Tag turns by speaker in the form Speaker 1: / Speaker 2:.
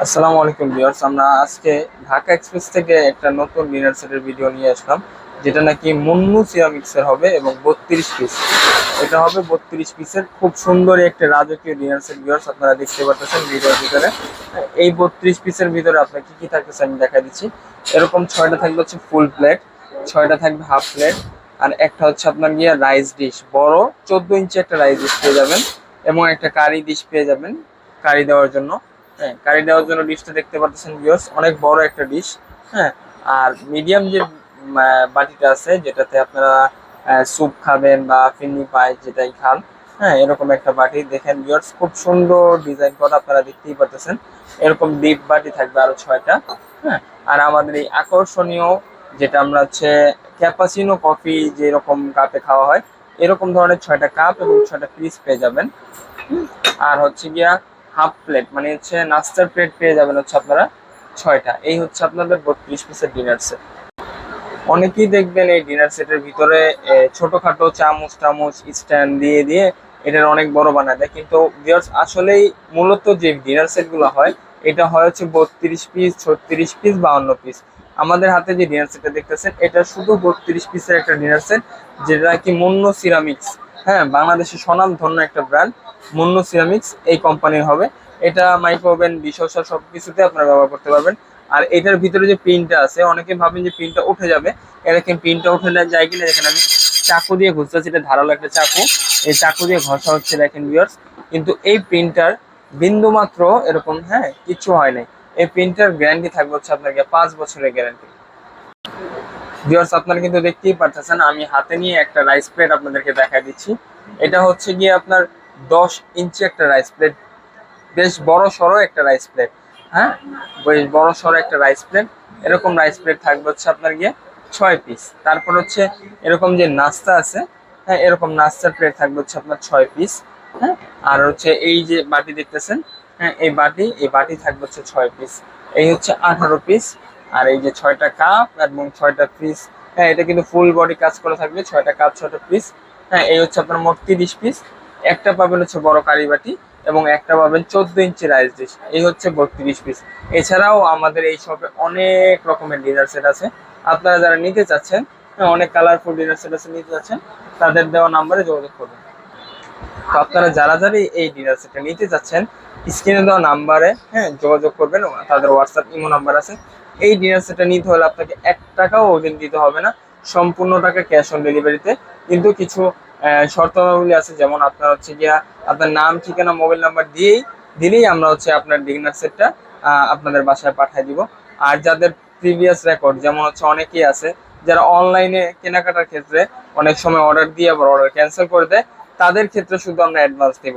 Speaker 1: আসসালামু আলাইকুম ভিউয়ার্স। আমরা আজকে ঢাকা এক্সপ্রেস থেকে একটা নতুন ডিনার সেটের ভিডিও নিয়ে আসলাম, যেটা নাকি মুন্নু সিরামিক্সের হবে এবং 32 পিস। এটা হবে 32 পিসের খুব সুন্দর একটা রাজকীয় ডিনার সেট ভিউয়ার্স। আপনারা দেখতে পাচ্ছেন ভিডিওর ভিতরে। এই 32 পিসের ভিতরে আপনার কি কি থাকতেছে আমি দেখা দিচ্ছি। এরকম 6টা থাকবে হচ্ছে ফুল প্লেট, 6টা থাকবে হাফ প্লেট, আর একটা হচ্ছে আপনার গিয়ে রাইস ডিশ, বড় 14 ইঞ্চি একটা রাইস ডিশ পেয়ে যাবেন, এবং একটা কারি ডিশ পেয়ে যাবেন কারি দেওয়ার জন্য। হ্যাঁ, কারি দেওয়ার জন্য ডিশটা দেখতে পাচ্ছেন ভিউয়ার্স, অনেক বড় একটা ডিশ। হ্যাঁ, আর মিডিয়াম যে বাটিটা আছে, যেটাতে আপনারা স্যুপ খাবেন বা ফিন্নি পাই যেটাই খান। হ্যাঁ, এরকম একটা বাটি দেখেন ভিউয়ার্স, খুব সুন্দর ডিজাইন করা, আপনারা দেখতেই পাচ্ছেন। এরকম ডিপ বাটি থাকবে আরো 6টা। হ্যাঁ, আর আমাদের এই আকর্ষণীয়, যেটা আমরা হচ্ছে ক্যাপাচিনো কফি যেরকম কাপে খাওয়া হয়, এরকম ধরনের 6টা কাপ এবং 6টা পিস পেয়ে যাবেন। আর হচ্ছে গিয়া হাফ প্লেট, মানে হচ্ছে নাস্তার প্লেট পেয়ে যাবেন হচ্ছে আপনারা 6টা। এই হচ্ছে আপনাদের 32 পিসের ডিনার সেট। অনেকেই দেখবেন এই ডিনার সেটের ভিতরে ছোটখাটো চামচ টামচ স্ট্যান্ড দিয়ে দিয়ে এটার অনেক বড় বানায় দেয়, কিন্তু ভিউয়ার্স আসলেই মূলত যে ডিনার সেট গুলো হয়, এটা হয় হচ্ছে 32 পিস, 36 পিস, 52 পিস। আমাদের হাতে যে ডিনার সেটটা দেখতেছেন, এটা শুধু 32 পিসের একটা ডিনার সেট, যেটা কি মুন্নু সিরামিক্স। হ্যাঁ, বাংলাদেশের স্বনামধন্য একটা ব্র্যান্ড মুন্নু সিরামিক্স এই কোম্পানির হবে। এটা মাইক্রো ওভেন, ডিশওয়াশার সবকিছুতে আপনারা ব্যবহার করতে পারবেন। আর এটার ভিতরে যে পিনটা আছে, অনেকে ভাবেন যে পিনটা উঠে যাবে। এরকম পিনটা উঠে যায় কিনা দেখেন, আমি চাকু দিয়ে ঘষতেছি, এটা ধারালো একটা চাকু, এই চাকু দিয়ে ঘষা হচ্ছে দেখেন ভিউয়ার্স। কিন্তু এই প্রিন্টার বিন্দু মাত্র এরকম, হ্যাঁ, কিছু হয় নাই। এই প্রিন্টার গ্যারান্টি থাকবে হচ্ছে আপনাকে 5 বছরের গ্যারান্টি। ভিউয়ার্স, আপনারা কিন্তু দেখতেই পারতেছেন, আমি হাতে নিয়ে একটা রাইস প্লেট আপনাদেরকে দেখা দিচ্ছি। এটা হচ্ছে গিয়ে আপনার 10 ইঞ্চি একটা রাইস প্লেট, বেশ বড় সড়ো একটা রাইস প্লেট। হ্যাঁ, বেশ বড় সড়ো একটা রাইস প্লেট। এরকম রাইস প্লেট থাকবে হচ্ছে আপনার গিয়ে 6 পিস। তারপর হচ্ছে এরকম যে নাস্তা আছে, হ্যাঁ, এরকম নাস্তার প্লেট থাকবে হচ্ছে আপনার 6 পিস। হ্যাঁ, আর হচ্ছে এই যে বাটি দেখতেছেন, হ্যাঁ, এই বাটি থাকবে হচ্ছে 6 পিস। এই হচ্ছে 18 পিস। আর এই যে 6টা কাপ এবং 6টা পিস, হ্যাঁ, এটা কিন্তু ফুল বডি কাজ করে থাকবে, 6টা কাপ 6টা পিস। হ্যাঁ, এই হচ্ছে আপনার মোট 30 পিস। একটা পাবেন হচ্ছে বড় কারি বাটি, এবং একটা পাবেন 14 ইঞ্চি রাইস ডিশ। এই হচ্ছে 32 পিস। এছাড়াও আমাদের এই শপে অনেক রকমের ডিনার সেট আছে। আপনারা যারা নিতে চাচ্ছেন, হ্যাঁ, অনেক কালারফুল ডিনার সেট আছে, নিতে চাচ্ছেন, তাদের দেওয়া নাম্বারে যোগাযোগ করবেন। তো আপনারা যারা যারা এই ডিনার সেটটা নিতে চাচ্ছেন, স্ক্রিনে দেওয়া নাম্বারে, হ্যাঁ, যোগাযোগ করবেন। তাদের হোয়াটসঅ্যাপ ইমো নাম্বার আছে। এই ডিনার সেটটা নিতে হলে আপনাকে 1 টাকাও অগ্রিম দিতে হবে না, সম্পূর্ণ টাকা ক্যাশ অন ডেলিভারিতে। কিন্তু কিছু শর্তাবলী আছে, যেমন আপনার হচ্ছে গিয়া আপনার নাম, ঠিকানা, মোবাইল নাম্বার দিলেই আমরা হচ্ছে আপনার ডিনার সেটটা আপনাদের বাসায় পাঠিয়ে দিব। আর যাদের প্রিভিয়াস রেকর্ড, যেমন হচ্ছে অনেকেই আছে যারা অনলাইনে কেনাকাটার ক্ষেত্রে অনেক সময় অর্ডার দিয়ে আবার অর্ডার ক্যান্সেল করে দেয়, তাদের ক্ষেত্রে শুধু আমরা অ্যাডভান্স দিব।